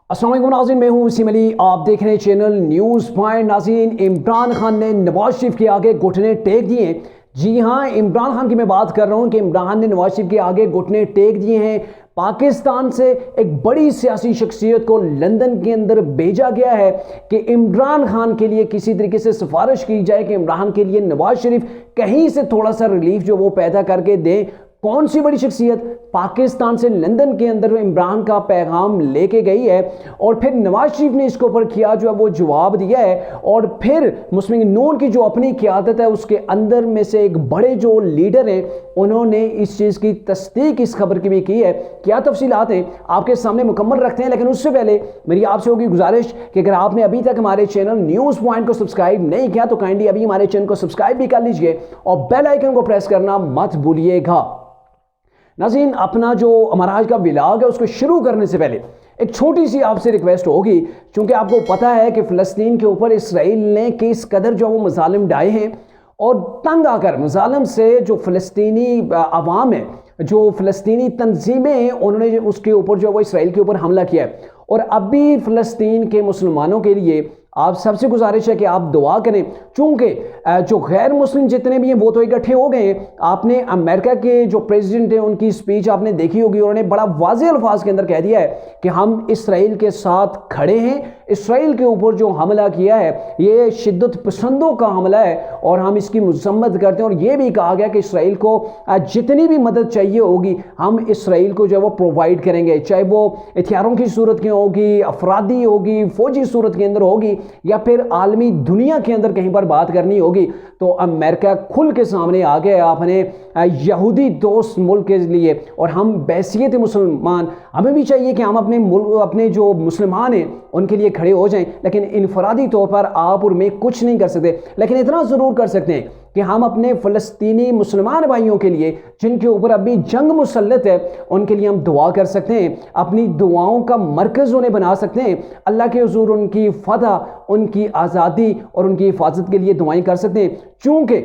अस्सलाम वालेकुम नाज़रीन, मैं हूं वसीम अली। आप देख रहे हैं चैनल न्यूज़ पॉइंट। नाज़रीन, इमरान खान ने नवाज शरीफ के आगे घुटने टेक दिए। जी हां, इमरान खान की मैं बात कर रहा हूं कि इमरान ने नवाज शरीफ के आगे घुटने टेक दिए हैं। पाकिस्तान से एक बड़ी सियासी शख्सियत को लंदन के अंदर भेजा गया है कि इमरान खान के लिए किसी तरीके से सिफारिश की जाए कि इमरान के लिए नवाज शरीफ कहीं से थोड़ा सा रिलीफ जो वो पैदा करके दें। कौन सी बड़ी शख्सियत पाकिस्तान से लंदन के अंदर इमरान का पैगाम लेके गई है और फिर नवाज शरीफ ने इसके ऊपर किया जो है वो जवाब दिया है। और फिर मुस्लिम नून की जो अपनी क़यादत है उसके अंदर में से एक बड़े जो लीडर हैं उन्होंने इस चीज़ की तस्दीक इस खबर की भी की है। क्या तफसीलात हैं आपके सामने मुकम्मल रखते हैं, लेकिन उससे पहले मेरी आपसे होगी गुजारिश कि अगर आपने अभी तक हमारे चैनल न्यूज़ पॉइंट को सब्सक्राइब नहीं किया तो काइंडली अभी हमारे चैनल को सब्सक्राइब भी कर लीजिए और बेल आइकन को प्रेस करना मत भूलिएगा। नाज़रीन, अपना जो हमारा आज का व्लॉग है उसको शुरू करने से पहले एक छोटी सी आपसे रिक्वेस्ट होगी, क्योंकि आपको पता है कि फ़लस्तीन के ऊपर इसराइल ने किस कदर जो वो मज़ालिम डाए हैं और तंग आकर मज़ालिम से जो फ़लस्तीनी अवाम है, जो फ़लस्तीनी तंजीमें हैं, उन्होंने उसके ऊपर जो वो इसराइल के ऊपर हमला किया है। और अभी फ़लस्तीन के मुसलमानों के लिए आप सबसे गुजारिश है कि आप दुआ करें, चूँकि जो गैर मुस्लिम जितने भी हैं वो तो इकट्ठे हो गए हैं। आपने अमेरिका के जो प्रेसिडेंट हैं उनकी स्पीच आपने देखी होगी, उन्होंने बड़ा वाज़ेह अल्फाज के अंदर कह दिया है कि हम इसराइल के साथ खड़े हैं। इसराइल के ऊपर जो हमला किया है ये शिद्दत पसंदों का हमला है और हम इसकी मजम्मत करते हैं। और ये भी कहा गया कि इसराइल को जितनी भी मदद चाहिए होगी हम इसराइल को जो है वो प्रोवाइड करेंगे, चाहे वो हथियारों की सूरत में होगी, अफरादी होगी, फौजी सूरत के अंदर होगी या फिर आलमी दुनिया के अंदर कहीं पर बात करनी होगी। तो अमेरिका खुल के सामने आ गया अपने यहूदी दोस्त मुल्क के लिए। और हम बैसियत मुसलमान, हमें भी चाहिए कि हम अपने मुल्क, अपने जो मुसलमान हैं उनके लिए खड़े हो जाएं, लेकिन इनफरादी तौर पर आप और मैं कुछ नहीं कर सकते। लेकिन इतना ज़रूर कर सकते हैं कि हम अपने फ़लस्तीनी मुसलमान भाइयों के लिए जिनके ऊपर अभी जंग मुसल्लत है उनके लिए हम दुआ कर सकते हैं, अपनी दुआओं का मरकज़ उन्हें बना सकते हैं। अल्लाह के हुज़ूर उनकी फ़तह, उनकी आज़ादी और उनकी हिफाजत के लिए दुआएं कर सकते हैं। चूँकि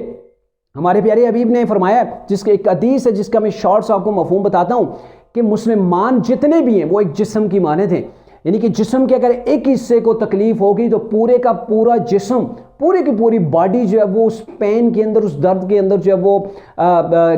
हमारे प्यारे हबीब ने फरमाया, जिसके एक हदीस है जिसका मैं शॉर्ट्स आपको मफ़हूम बताता हूँ, कि मुसलमान जितने भी हैं वो एक जिस्म की मानद हैं। यानी कि जिस्म के अगर एक हिस्से को तकलीफ होगी तो पूरे का पूरा जिस्म, पूरी की पूरी बॉडी जो है वो उस पेन के अंदर, उस दर्द के अंदर जो है वो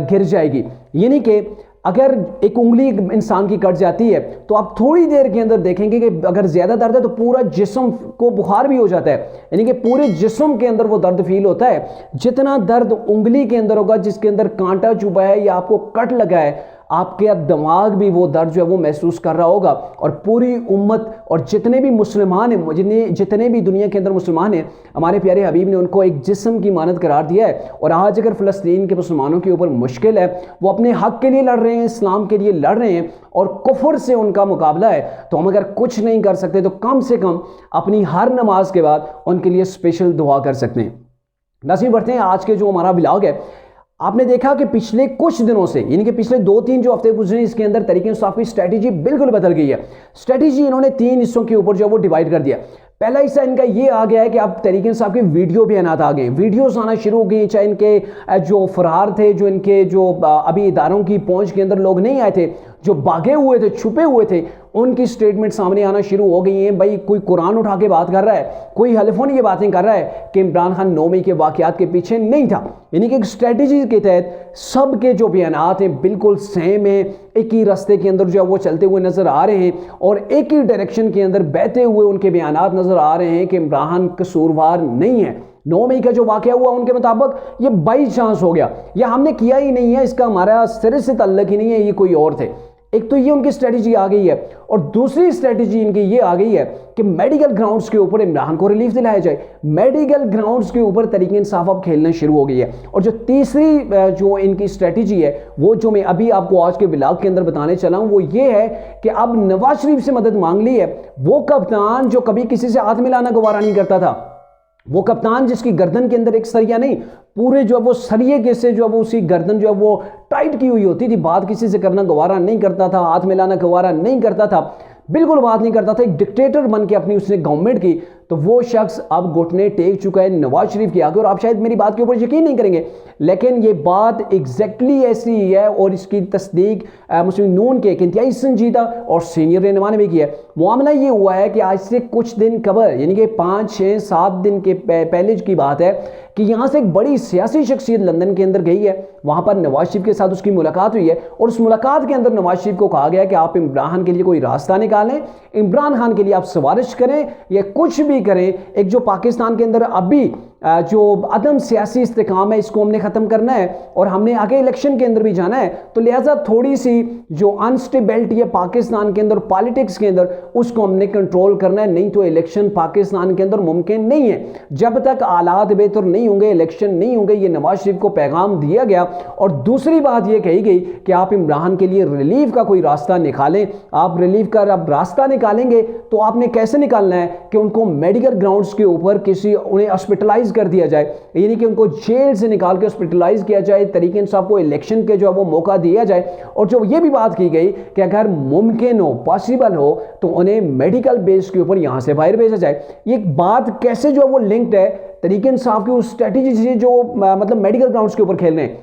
गिर जाएगी। यानी कि अगर एक उंगली इंसान की कट जाती है तो आप थोड़ी देर के अंदर देखेंगे कि अगर ज़्यादा दर्द है तो पूरा जिस्म को बुखार भी हो जाता है, यानी कि पूरे जिस्म के अंदर वो दर्द फील होता है। जितना दर्द उंगली के अंदर होगा, जिसके अंदर कांटा चुभा है या आपको कट लगा है, आपके दिमाग भी वो दर्द जो है वो महसूस कर रहा होगा। और पूरी उम्मत और जितने भी मुसलमान हैं, जितने भी दुनिया के अंदर मुसलमान हैं, हमारे प्यारे हबीब ने उनको एक जिस्म की मानद करार दिया है। और आज अगर फ़लस्तीन के मुसलमानों के ऊपर मुश्किल है, वो अपने हक़ के लिए लड़ रहे हैं, इस्लाम के लिए लड़ रहे हैं और कुफ्र से उनका मुकाबला है, तो हम अगर कुछ नहीं कर सकते तो कम से कम अपनी हर नमाज के बाद उनके लिए स्पेशल दुआ कर सकते हैं। नाज़रीन, बढ़ते हैं आज के जो हमारा व्लॉग है। आपने देखा कि पिछले कुछ दिनों से, यानी कि पिछले 2-3 जो हफ्ते गुजरे, इसके अंदर तरीके इंसाफ की स्ट्रैटेजी बिल्कुल बदल गई है। स्ट्रैटेजी इन्होंने 3 हिस्सों के ऊपर जो है वो डिवाइड कर दिया। पहला हिस्सा इनका ये आ गया है कि अब तरीके इंसाफ के वीडियो भी आ गए, वीडियोस आना शुरू हो गई। चाहे इनके जो फरार थे, जो इनके जो अभी इदारों की पहुंच के अंदर लोग नहीं आए थे, जो भागे हुए थे, छुपे हुए थे, उनकी स्टेटमेंट सामने आना शुरू हो गई हैं। भाई कोई कुरान उठा के बात कर रहा है, कोई हल्फों ये बातें कर रहा है कि इमरान खान 9 मई के वाक़यात के पीछे नहीं था। यानी कि एक स्ट्रेटजी के तहत सब के जो बयानात हैं बिल्कुल सेम है, एक ही रास्ते के अंदर जो है वो चलते हुए नज़र आ रहे हैं और एक ही डायरेक्शन के अंदर बहते हुए उनके बयानात नज़र आ रहे हैं कि इमरान कसूरवार नहीं है। 9 मई का जो वाक़या हुआ उनके मुताबिक ये बाई चांस हो गया, या हमने किया ही नहीं है, इसका हमारा सिरे से ताल्लुक ही नहीं है, ये कोई और थे। एक तो ये उनकी स्ट्रेटजी आ गई है। और दूसरी स्ट्रेटजी इनकी ये आ गई है कि मेडिकल ग्राउंड्स के ऊपर इमरान को रिलीफ दिलाया जाए। मेडिकल ग्राउंड्स के ऊपर तरीके इंसाफ अब खेलना शुरू हो गई है। और जो तीसरी जो इनकी स्ट्रेटजी है, वो जो मैं अभी आपको आज के व्लॉग के अंदर बताने चला हूँ, वो ये है कि अब नवाज शरीफ से मदद मांग ली है। वो कप्तान जो कभी किसी से हाथ मिलाना गवारा नहीं करता था, वो कप्तान जिसकी गर्दन के अंदर एक सरिया नहीं, पूरे जो है वो सरिये के से जो है वो उसी गर्दन जो है वो टाइट की हुई होती थी, बात किसी से करना गवारा नहीं करता था, हाथ मिलाना गवारा नहीं करता था, बिल्कुल बात नहीं करता था। एक डिक्टेटर बन के अपनी उसने गवर्नमेंट की। तो वो शख्स अब घुटने टेक चुका है नवाज शरीफ के आगे। और आप शायद मेरी बात के ऊपर यकीन नहीं करेंगे, लेकिन ये बात एग्जैक्टली ऐसी ही है और इसकी तस्दीक मुस्लिम नून के एक इंतहाई संजीदा और सीनियर रहनुमा ने भी किया है। मामला ये हुआ है कि आज से कुछ दिन कबल, यानी कि 5, 6, 7 दिन के पहले की बात है कि यहाँ से एक बड़ी सियासी शख्सियत लंदन के अंदर गई है, वहाँ पर नवाज शरीफ के साथ उसकी मुलाकात हुई है और उस मुलाकात के अंदर नवाज शरीफ को कहा गया कि आप इमरान खान के लिए कोई रास्ता निकालें, इमरान खान के लिए आप सिफारिश करें या कुछ भी करें। एक जो पाकिस्तान के अंदर अभी जो अदम सियासी इस्तेकाम है इसको हमने ख़त्म करना है और हमने आगे इलेक्शन के अंदर भी जाना है, तो लिहाजा थोड़ी सी जो अनस्टेबिलिटी है पाकिस्तान के अंदर पॉलिटिक्स के अंदर उसको हमने कंट्रोल करना है, नहीं तो इलेक्शन पाकिस्तान के अंदर मुमकिन नहीं है। जब तक हालात बेहतर नहीं होंगे इलेक्शन नहीं होंगे, ये नवाज शरीफ को पैगाम दिया गया। और दूसरी बात ये कही गई कि आप इमरान के लिए रिलीफ का कोई रास्ता निकालें। आप रिलीफ का अब रास्ता निकालेंगे तो आपने कैसे निकालना है कि उनको मेडिकल ग्राउंड्स के ऊपर किसी उन्हें हॉस्पिटलाइज कर दिया जाए, यानी कि उनको जेल से निकाल के हॉस्पिटलाइज किया जाए, तरीके इंसाफ को इलेक्शन के जो है वो मौका दिया जाए। और जो ये भी बात की गई कि अगर मुमकिन हो पॉसिबल हो तो उन्हें मेडिकल बेस के ऊपर यहां से बाहर भेजा जाए। ये बात कैसे जो है वो लिंक्ड है तरीके इंसाफ की उस स्ट्रेटेजी से जो मतलब मेडिकल ग्राउंड्स के ऊपर खेल रहे हैं।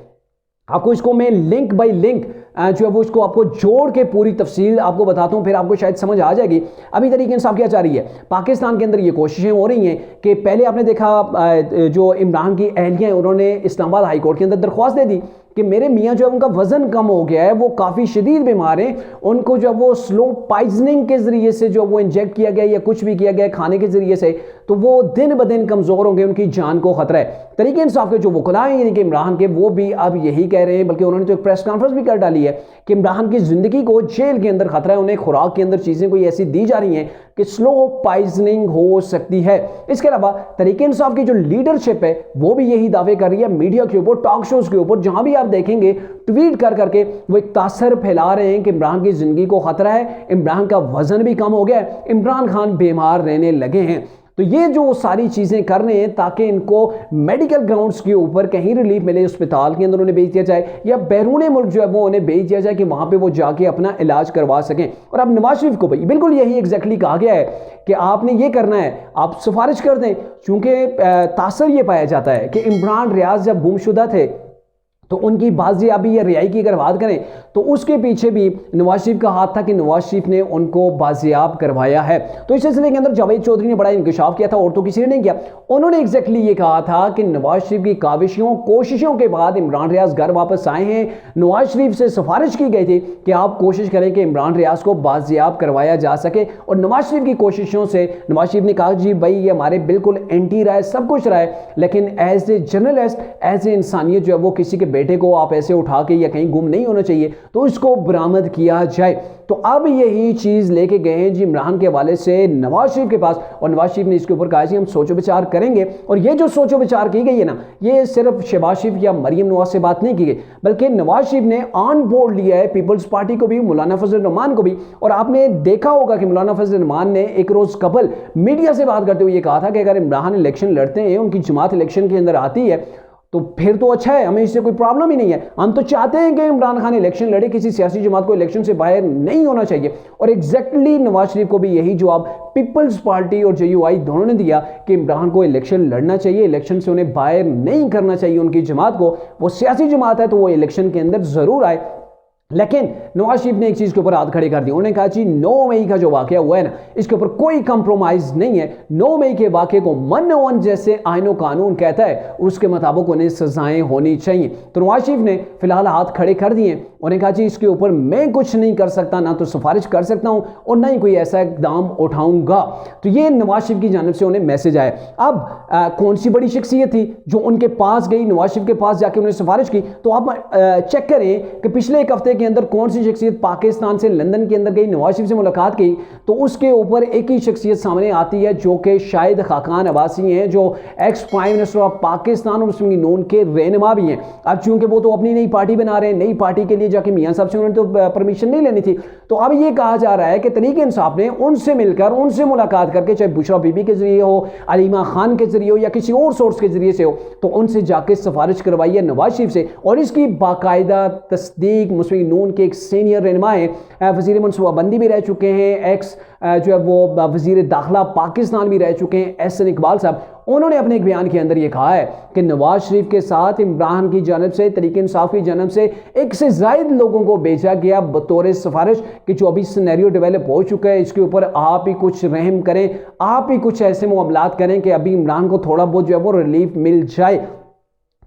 आपको इसको मैं लिंक बाय लिंक जो है वो इसको आपको जोड़ के पूरी तफसील आपको बताता हूं, फिर आपको शायद समझ आ जाएगी। अभी तरीके इंसाफ क्या चाह रही है, पाकिस्तान के अंदर ये कोशिशें हो रही हैं कि पहले आपने देखा जो इमरान की अहलियां उन्होंने इस्लामाबाद हाई कोर्ट के अंदर दरख्वास्त दे दी कि मेरे मियाँ जो है उनका वजन कम हो गया है, वो काफ़ी शदीद बीमार हैं, उनको जब वो स्लो पॉइजनिंग के ज़रिए से जो वो इंजेक्ट किया गया या कुछ भी किया गया खाने के ज़रिए से, तो वो दिन ब दिन कमज़ोर होंगे, उनकी जान को ख़तरा है। तरीके इंसाफ के जो वकला हैं यानी कि इमरान के, वो भी अब यही कह रहे हैं, बल्कि उन्होंने तो एक प्रेस कॉन्फ्रेंस भी कर डाली है कि इमरान की ज़िंदगी को जेल के अंदर ख़तरा है, उन्हें खुराक के अंदर चीज़ें कोई ऐसी दी जा रही हैं कि स्लो पॉइजनिंग हो सकती है। इसके अलावा तरीके इंसाफ की जो लीडरशिप है वो भी यही दावे कर रही है मीडिया के ऊपर, टॉक शोज़ के ऊपर, जहां भी आप देखेंगे ट्वीट कर करके वो एक तासर फैला रहे हैं कि इमरान की जिंदगी को खतरा है, इमरान का वजन भी कम हो गया है, इमरान खान बीमार रहने लगे हैं। तो ये जो सारी चीज़ें कर रहे हैं ताकि इनको मेडिकल ग्राउंड्स के ऊपर कहीं रिलीफ मिले, अस्पताल के अंदर उन्हें भेज दिया जाए या बैरून मुल्क जो है वो उन्हें भेज दिया जाए कि वहाँ पे वो जाके अपना इलाज करवा सकें। और अब नवाज शरीफ को भाई बिल्कुल यही एग्जैक्टली कहा गया है कि आपने ये करना है, आप सिफारिश कर दें, चूँकि तासर ये पाया जाता है कि इमरान रियाज जब गुमशुदा थे तो उनकी बाजियाबी या रिहाई की अगर बात करें तो उसके पीछे भी नवाज शरीफ का हाथ था कि नवाज शरीफ ने उनको बाजियाब करवाया है। तो इस सिलसिले के अंदर जावेद चौधरी ने बड़ा इंकशाफ किया था और तो किसी ने नहीं किया। उन्होंने एग्जैक्टली ये कहा था कि नवाज शरीफ की काविशों कोशिशों के बाद इमरान रियाज घर वापस आए हैं। नवाज शरीफ से सिफारिश की गई थी कि आप कोशिश करें कि इमरान रियाज को बाजियाब करवाया जा सके, और नवाज शरीफ की कोशिशों से नवाज शरीफ ने कहा जी भाई ये हमारे बिल्कुल एंटी रहा है, सब कुछ रहा है, लेकिन as a journalist, as a इंसानियत जो है वो किसी के बेटे को आप ऐसे उठा के या कहीं गुम नहीं होना चाहिए, तो इसको बरामद किया जाए। तो अब यही चीज लेके गए हैं जी इमरान के हवाले से नवाज शरीफ के पास, और नवाज शरीफ ने इसके ऊपर कहा जी हम सोचो विचार करेंगे। और ये जो सोचो विचार की गई है ना, ये सिर्फ शहबाज शरीफ या मरियम नवाज से बात नहीं की गई, बल्कि नवाज शरीफ ने ऑन बोर्ड लिया है पीपल्स पार्टी को भी, मौलाना फजल रहमान को भी। और आपने देखा होगा कि मौलाना फजल रहमान ने एक रोज कबल मीडिया से बात करते हुए ये कहा था कि अगर इमरान इलेक्शन लड़ते हैं, उनकी जमात इलेक्शन के अंदर आती है तो फिर तो अच्छा है, हमें इससे कोई प्रॉब्लम ही नहीं है। हम तो चाहते हैं कि इमरान खान इलेक्शन लड़े, किसी सियासी जमात को इलेक्शन से बाहर नहीं होना चाहिए। और एग्जैक्टली नवाज शरीफ को भी यही जवाब पीपल्स पार्टी और JUI दोनों ने दिया कि इमरान को इलेक्शन लड़ना चाहिए, इलेक्शन से उन्हें बाहर नहीं करना चाहिए उनकी जमात को। वो सियासी जमात है तो वो इलेक्शन के अंदर जरूर आए। लेकिन नवाज शरीफ ने एक चीज के ऊपर हाथ खड़े कर दी, उन्होंने कहा जी 9 मई का जो वाकया हुआ है ना, इसके ऊपर कोई कंप्रोमाइज नहीं है। 9 मई के वाकये को मन जैसे आईनो कानून कहता है उसके मुताबिक उन्हें सजाएं होनी चाहिए। तो नवाज शरीफ ने फिलहाल हाथ खड़े कर दिए, उन्हें कहा जी इसके ऊपर मैं कुछ नहीं कर सकता, ना तो सिफारिश कर सकता हूं और ना ही कोई ऐसा इकदाम उठाऊंगा। तो ये नवाज शरीफ की जानिब से उन्हें मैसेज आया। अब कौन सी बड़ी शख्सियत थी जो उनके पास गई, नवाज शरीफ के पास जाके उन्हें सिफारिश की? तो आप चेक करें कि पिछले एक हफ्ते के अंदर कौन सी शख्सियत पाकिस्तान से लंदन के अंदर गई, नवाज शरीफ से मुलाकात की, तो उसके ऊपर एक ही शख्सियत सामने आती है जो कि शाहिद खाकान अब्बासी हैं, जो ex prime minister of Pakistan और मुस्लिम लीग नून के रहनुमा भी हैं। अब चूंकि वो तो अपनी नई पार्टी बना रहे हैं, नई पार्टी के लिए जाके मियां साहब से उन्होंने तो परमिशन नहीं लेनी थी। तो अब ये कहा जा रहा है कि तरीके इंसाफ ने उनसे मिलकर, उनसे मुलाकात करके, चाहे बुशरा बीबी के जरिए हो, अलीमा खान के जरिए हो या किसी और सोर्स के जरिए से हो, तो उनसे जाके सिफारिश करवाई है नवाज शरीफ से। और इसकी बाकायदा तस्दीक मुस्लिम लीग नून के एक सीनियर रहनुमा है, वजीर मनसूबाबंदी भी रह चुके हैं, एक्स जो है वो वज़ीर दाखिला पाकिस्तान भी रह चुके हैं एहसन इकबाल साहब, उन्होंने अपने एक बयान के अंदर ये कहा है कि नवाज शरीफ के साथ इमरान की जानब से, तहरीक इंसाफ की जानब से एक से ज़ायद लोगों को भेजा गया बतौर सिफारिश कि जो अभी सिनेरियो डेवलप हो चुका है इसके ऊपर आप ही कुछ रहम करें, आप ही कुछ ऐसे मामलात करें कि अभी इमरान को थोड़ा बहुत जो है वो रिलीफ मिल जाए।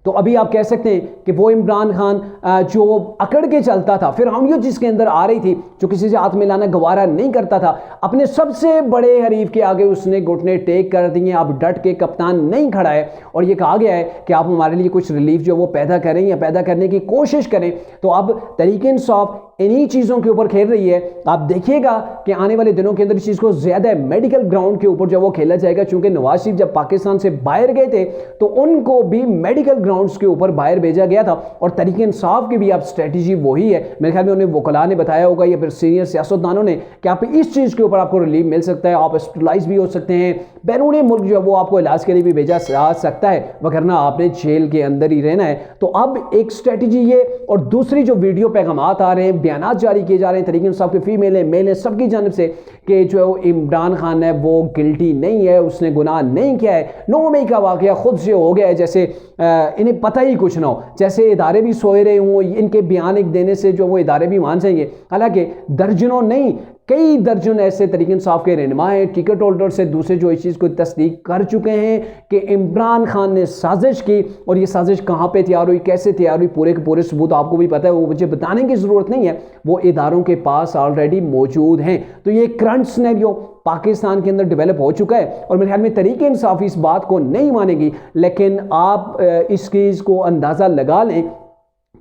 तो अभी आप कह सकते हैं कि वो इमरान खान जो अकड़ के चलता था, फिर हम जिसके अंदर आ रही थी, जो किसी से हाथ मिलाना गवारा नहीं करता था, अपने सबसे बड़े हरीफ के आगे उसने घुटने टेक कर दिए। अब डट के कप्तान नहीं खड़ा है और ये कहा गया है कि आप हमारे लिए कुछ रिलीफ जो वो पैदा करें या पैदा करने की कोशिश करें। तो अब तहरीक इंसाफ इन्हीं चीज़ों के ऊपर खेल रही है। आप देखिएगा कि आने वाले दिनों के अंदर इस चीज़ को ज़्यादा मेडिकल ग्राउंड के ऊपर जो वो खेला जाएगा, क्योंकि नवाज शरीफ जब पाकिस्तान से बाहर गए थे तो उनको भी मेडिकल ग्राउंड्स के ऊपर बाहर भेजा गया था। और तहरीक इंसाफ की भी अब स्ट्रेटजी वही है, मेरे ख्याल में उन्हें वकला ने बताया होगा या फिर सीनियर सियासतदानों ने, कि आप इस चीज़ के ऊपर आपको रिलीफ मिल सकता है, आप हॉस्पिटलाइज भी हो सकते हैं, बैरून मुल्क जो है वो आपको इलाज के लिए भी भेजा जा सकता है, वगरना आपने जेल के अंदर ही रहना है। तो अब एक स्ट्रेटजी ये, और दूसरी जो वीडियो पैगामात आ रहे हैं, बयानात जारी किए जा रहे हैं तहरीक इंसाफ के फीमेल है मेल है सबकी जानब से, कि जो है इमरान खान है वो गिल्टी नहीं है, उसने गुनाह नहीं किया है, 9 मई का वाकया खुद से हो गया है, जैसे इन्हें पता ही कुछ ना हो, जैसे इदारे भी सोए रहे हों, इनके बयान एक देने से जो वो इदारे भी मान जाएंगे। हालांकि दर्जनों नहीं, कई दर्जन ऐसे तहरीक इंसाफ के रहनुमा हैं, टिकट होल्डर से दूसरे जो इस चीज़ को तस्दीक कर चुके हैं कि इमरान खान ने साजिश की, और ये साजिश कहाँ पे तैयार हुई, कैसे तैयार हुई, पूरे के पूरे सबूत आपको भी पता है, वो मुझे बताने की ज़रूरत नहीं है, वो इदारों के पास ऑलरेडी मौजूद हैं। तो ये करंट सिनेरियो पाकिस्तान के अंदर डेवलप हो चुका है और मेरे ख्याल में तहरीक इंसाफ इस बात को नहीं मानेगी, लेकिन आप इस चीज़ को अंदाज़ा लगा लें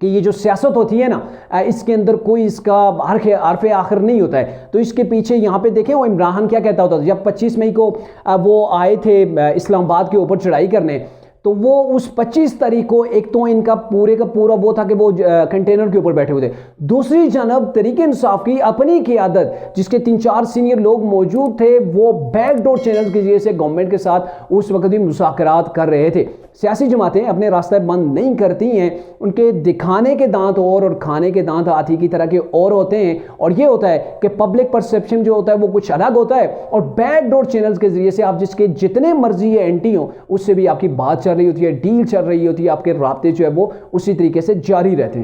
कि ये जो सियासत होती है ना, इसके अंदर कोई इसका हरफ आखिर नहीं होता है। तो इसके पीछे यहाँ पे देखें वो इमरान खान क्या कहता होता था, जब 25 मई को वो आए थे इस्लामाबाद के ऊपर चढ़ाई करने, तो वो उस 25 तारीख को एक तो इनका पूरे का पूरा वो था कि वो कंटेनर के ऊपर बैठे हुए थे, दूसरी जानब तहरीक इंसाफ की अपनी क़ियादत जिसके 3-4 सीनियर लोग मौजूद थे, वो बैकडोर चैनल के जरिए से गवर्नमेंट के साथ उस वक्त भी मुज़ाकरात कर रहे थे। सियासी जमातें अपने रास्ते बंद नहीं करती हैं, उनके दिखाने के दांत और खाने के दांत हाथी की तरह के और होते हैं, और ये होता है कि पब्लिक परसेप्शन जो होता है वो कुछ अलग होता है, और बैकडोर चैनल्स के जरिए से आप जिसके जितने मर्जी है एंटी हो, उससे भी आपकी बात चल रही होती है, डील चल रही होती है, आपके राब्ते जो है वो उसी तरीके से जारी रहते हैं।